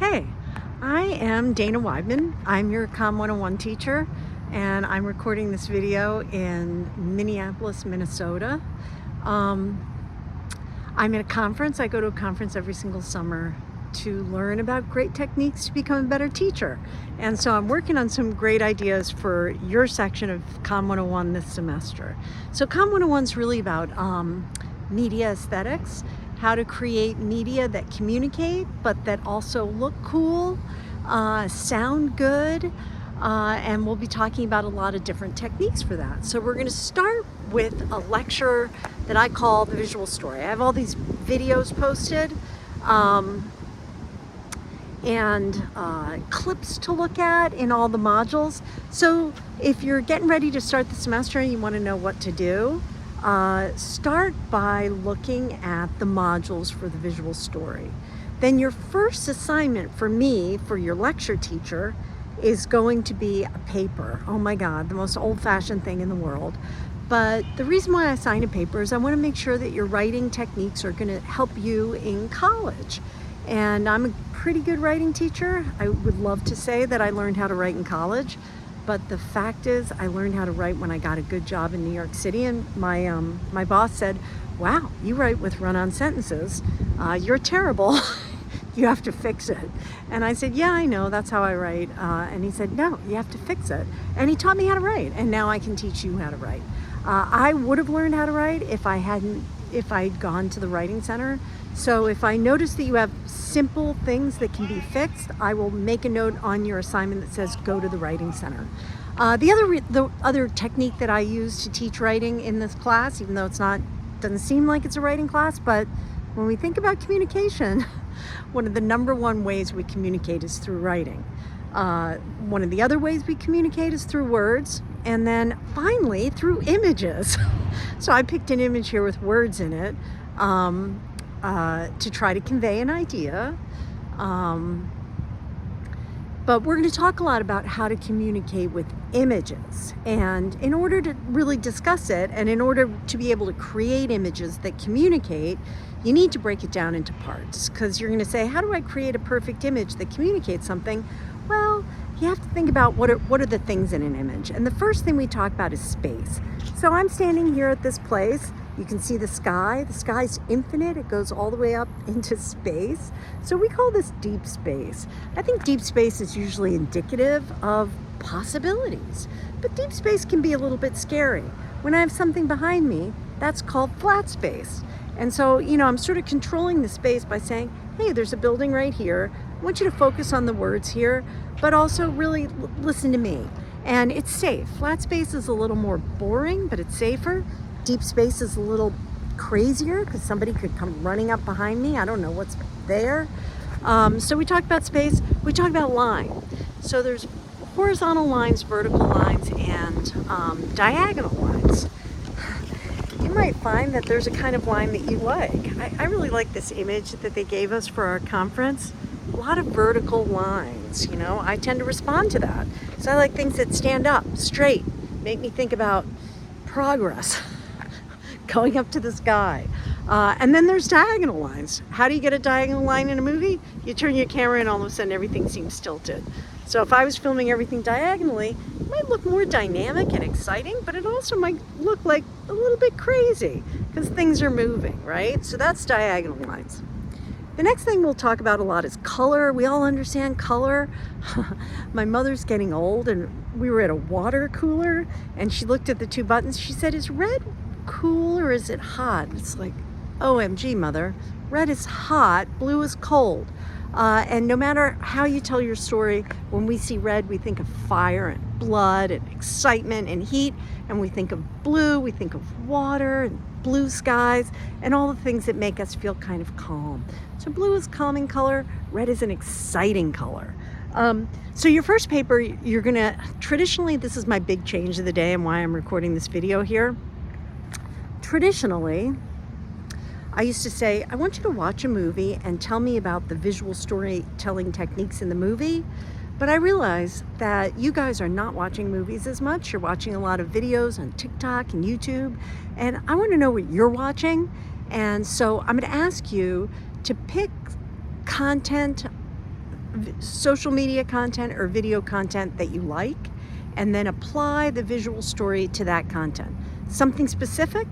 Hey, I am Dana Weidman. I'm your COM 101 teacher, and I'm recording this video in Minneapolis, Minnesota. I'm at a conference. I go to a conference every single summer to learn about great techniques to become a better teacher. And so I'm working on some great ideas for your section of COM 101 this semester. So COM 101 is really about media aesthetics, how to create media that communicate but that also look cool, sound good, and we'll be talking about a lot of different techniques for that. So we're going to start with a lecture that I call the visual story. I have all these videos posted and clips to look at in all the modules. So if you're getting ready to start the semester and you want to know what to do, start by looking at the modules for the visual story. Then your first assignment for me, for your lecture teacher, is going to be a paper. Oh my God, the most old-fashioned thing in the world. But the reason why I assign a paper is I want to make sure that your writing techniques are going to help you in college. And I'm a pretty good writing teacher. I would love to say that I learned how to write in college. But the fact is, I learned how to write when I got a good job in New York City, and my boss said, "Wow, you write with run-on sentences. You're terrible. You have to fix it." And I said, "Yeah, I know. That's how I write." And he said, "No, you have to fix it." And he taught me how to write, and now I can teach you how to write. I would have learned how to write if I'd gone to the writing center. So if I notice that you have simple things that can be fixed, I will make a note on your assignment that says go to the writing center. The other technique that I use to teach writing in this class, even though doesn't seem like it's a writing class, but when we think about communication, one of the number one ways we communicate is through writing. One of the other ways we communicate is through words, and then finally through images. So I picked an image here with words in it to try to convey an idea. But we're going to talk a lot about how to communicate with images. And in order to really discuss it, and in order to be able to create images that communicate, you need to break it down into parts. Because you're going to say, how do I create a perfect image that communicates something? Well, you have to think about what are the things in an image. And the first thing we talk about is space. So I'm standing here at this place. You can see the sky. The sky's infinite. It goes all the way up into space. So we call this deep space. I think deep space is usually indicative of possibilities. But deep space can be a little bit scary. When I have something behind me, that's called flat space. And so, I'm sort of controlling the space by saying, hey, there's a building right here. I want you to focus on the words here, but also really listen to me. And it's safe. Flat space is a little more boring, but it's safer. Deep space is a little crazier because somebody could come running up behind me. I don't know what's there. So we talk about space. We talk about line. So there's horizontal lines, vertical lines, and diagonal lines. You might find that there's a kind of line that you like. I really like this image that they gave us for our conference. A lot of vertical lines, I tend to respond to that. So I like things that stand up, straight, make me think about progress, going up to the sky. And then there's diagonal lines. How do you get a diagonal line in a movie? You turn your camera and all of a sudden everything seems tilted. So if I was filming everything diagonally, it might look more dynamic and exciting, but it also might look like a little bit crazy because things are moving, right? So that's diagonal lines. The next thing we'll talk about a lot is color. We all understand color. My mother's getting old, and we were at a water cooler, and she looked at the two buttons. She said, "Is red cool or is it hot?" It's like, OMG, mother. Red is hot, blue is cold. And no matter how you tell your story, when we see red, we think of fire and blood and excitement and heat. And we think of blue, we think of water and blue skies and all the things that make us feel kind of calm. So blue is calming color, red is an exciting color. So your first paper, traditionally, this is my big change of the day and why I'm recording this video here. Traditionally, I used to say, I want you to watch a movie and tell me about the visual storytelling techniques in the movie. But I realize that you guys are not watching movies as much. You're watching a lot of videos on TikTok and YouTube. And I want to know what you're watching. And so I'm going to ask you to pick content social media content or video content that you like, and then apply the visual story to that content. Something specific,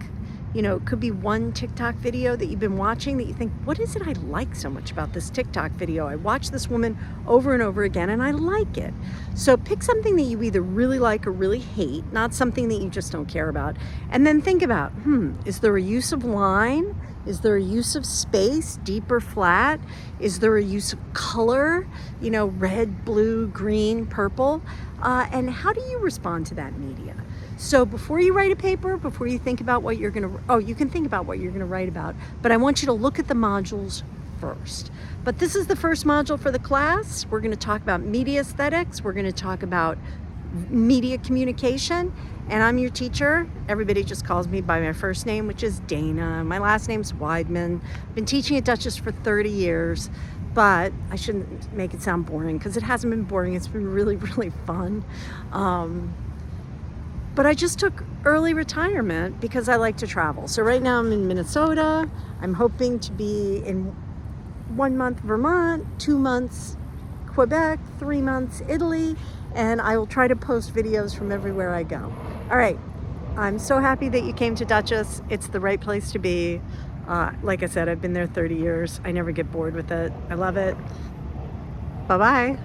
you know, it could be one TikTok video that you've been watching that you think, what is it I like so much about this TikTok video? I watch this woman over and over again and I like it. So pick something that you either really like or really hate, not something that you just don't care about. And then think about, is there a use of line? Is there a use of space, deep or flat? Is there a use of color, you know, red, blue, green, purple? And how do you respond to that media? So before you write a paper, before you think about what you're going to, you can think about what you're going to write about, but I want you to look at the modules first. But this is the first module for the class. We're going to talk about media aesthetics. We're going to talk about media communication, and I'm your teacher. Everybody just calls me by my first name, which is Dana. My last name's Weidman. I've been teaching at Dutchess for 30 years, but I shouldn't make it sound boring because it hasn't been boring. It's been really, really fun. But I just took early retirement because I like to travel. So right now I'm in Minnesota. I'm hoping to be in 1 month Vermont, 2 months Quebec, 3 months Italy, and I will try to post videos from everywhere I go. All right, I'm so happy that you came to Dutchess. It's the right place to be. Like I said, I've been there 30 years. I never get bored with it. I love it. Bye-bye.